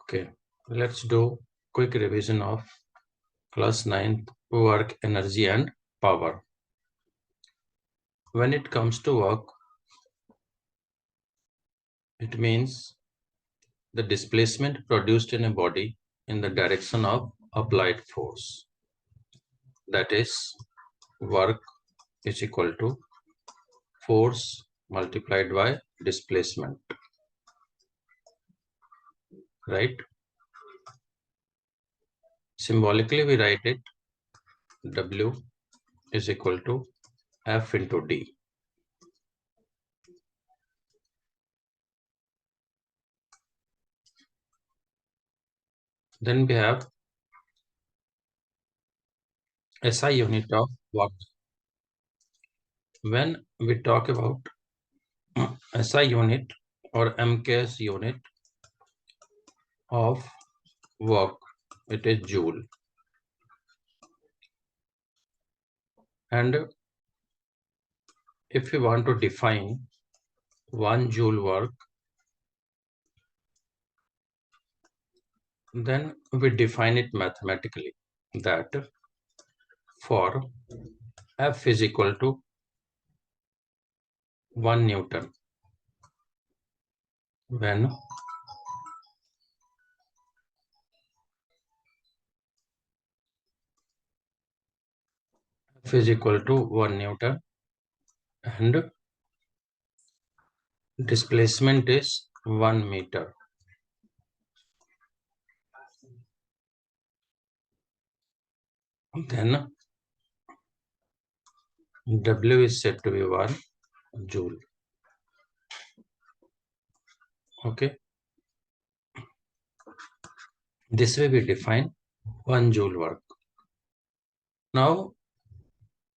Okay, let's do quick revision of class 9 work, energy and power. When it comes to work, it means the displacement produced in a body in the direction of applied force. That is, work is equal to force multiplied by displacement, right? Symbolically, we write it W is equal to F into D. Then we have SI unit of work. When we talk about SI unit or MKS unit of work, it is joule. And if we want to define 1 joule work, then we define it mathematically that for F is equal to 1 Newton, when F is equal to 1 Newton and displacement is 1 meter. Then W is said to be 1 joule. Okay. This way we define 1 joule work. Now,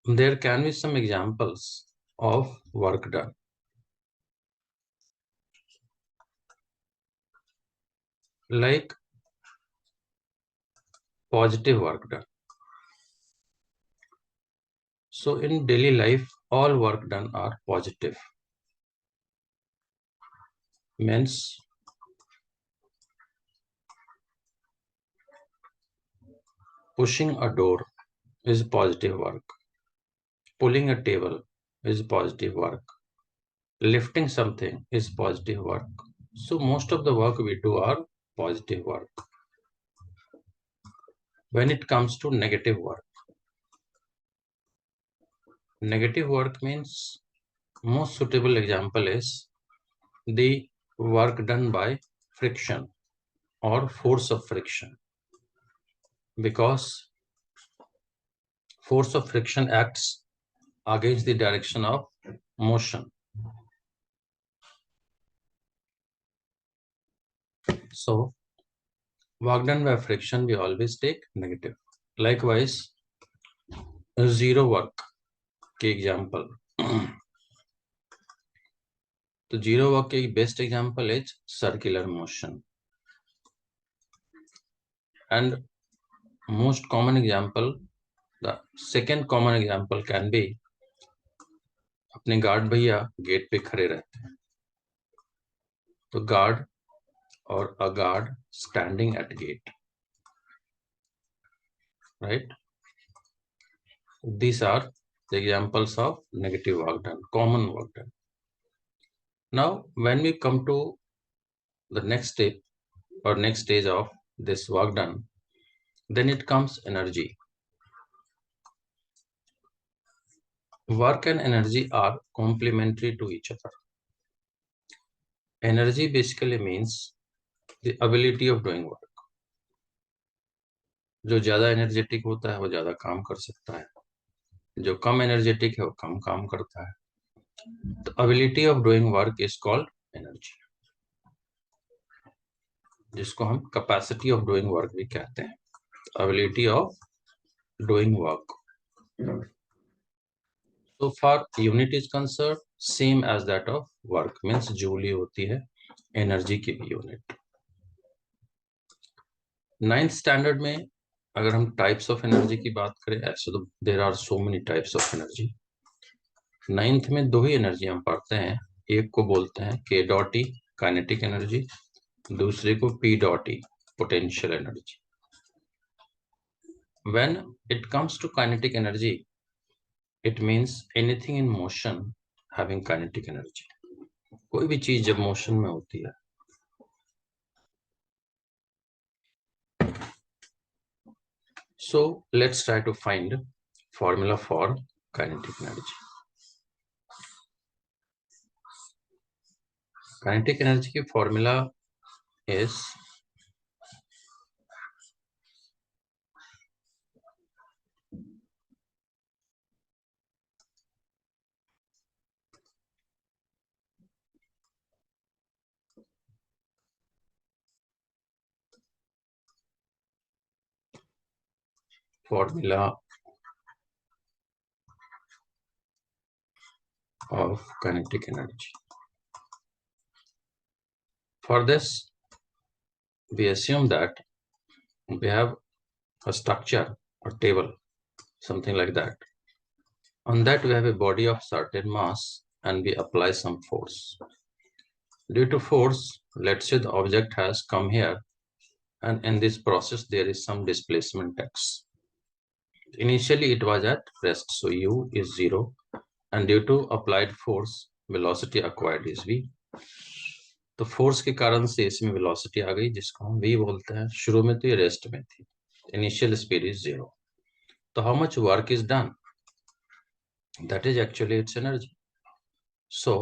there can be some examples of work done. Like positive work done. So in daily life, all work done are positive. Means pushing a door is positive work. Pulling a table is positive work. Lifting something is positive work. So most of the work we do are positive work. When it comes to negative work means most suitable example is the work done by friction or force of friction, because force of friction acts against the direction of motion. So work done by friction we always take negative. Likewise, zero work के example. तो zero work के best example is circular motion. And most common example, the second common example can be अपने guard भैया gate पे खड़े रहते हैं, तो गार्ड और a guard standing at gate, right? These are the examples of negative work done, common work done. Now, when we come to the next step or next stage of this work done, then it comes energy. Work and energy are complementary to each other. Energy basically means the ability of doing work. जो ज्यादा energetic होता है वो ज्यादा काम कर सकता है, जो कम एनर्जेटिक है वो कम काम करता है. The ability of doing work is called energy, जिसको हम capacity of doing work भी कहते हैं. Ability of doing work. So far unit is concerned, same as that of work, means joule होती है energy की भी unit. 9th standard में अगर हम types of energy की बात करें, ऐसे तो there are so many types of energy. 9th में दो ही एनर्जी हम पढ़ते हैं, एक को बोलते हैं K dot E kinetic energy, दूसरे को P dot E potential energy. When it comes to kinetic energy, it means anything in motion having kinetic energy. कोई भी चीज जब मोशन में होती है, so let's try to find formula for kinetic energy. Kinetic energy की formula is formula of kinetic energy. For this, we assume that we have a structure or table, something like that. On that, we have a body of certain mass and we apply some force. Due to force, let's say the object has come here, and in this process, there is some displacement x. Initially, it was at rest, so u is 0, and due to applied force, velocity acquired is v. तो force के कारण से इसमें velocity आ गई, जिसको हम v बोलते हैं. शुरू में तो ये रेस्ट में थी. Initial speed is 0. तो how much work is done? That is actually it's energy. So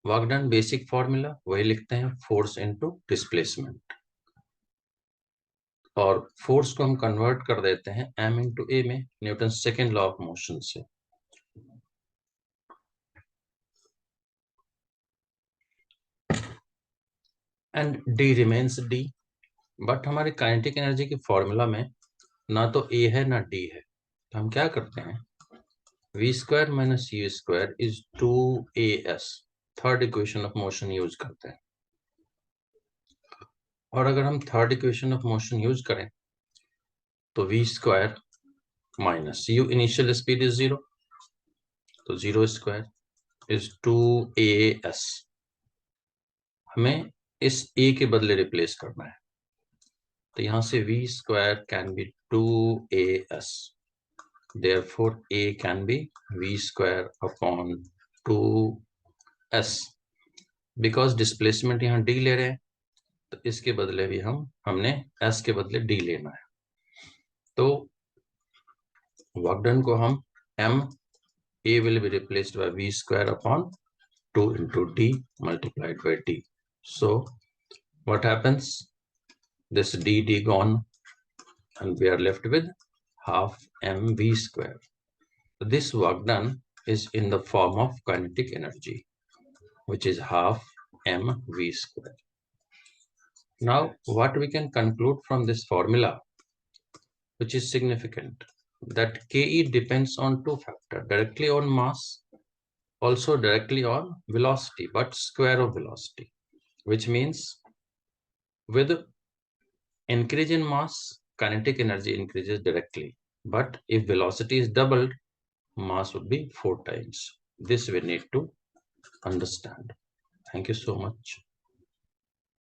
work done basic formula वही लिखते हैं, फोर्स इनटू डिस्प्लेसमेंट. और फोर्स को हम कन्वर्ट कर देते हैं m इंटू ए में, Newton second law of motion से. And d remains d. But हमारे काइनेटिक एनर्जी की फॉर्मूला में ना तो a है ना d है. तो हम क्या करते हैं, v square minus u square is 2as, third equation of motion use करते हैं. और अगर हम third equation of motion use करें तो v square minus u, initial speed is 0, तो 0 स्क्वायर इज 2as. हमें इस a के बदले रिप्लेस करना है, तो यहां से v square can be 2as. therefore a can be v square upon 2s. Because displacement यहाँ d ले रहे हैं, तो इसके बदले भी हमने s के बदले d लेना है. तो वर्क डन को हम m, a will be replaced by v square upon 2 into d multiplied by d. So what happens? This d gone, and we are left with half mv square. This work done is in the form of kinetic energy, which is half mv square. Now, what we can conclude from this formula, which is significant, that Ke depends on two factors, directly on mass, also directly on velocity, but square of velocity, which means with increase in mass, kinetic energy increases directly. But if velocity is doubled, mass would be 4 times. This we need to understand. Thank you so much.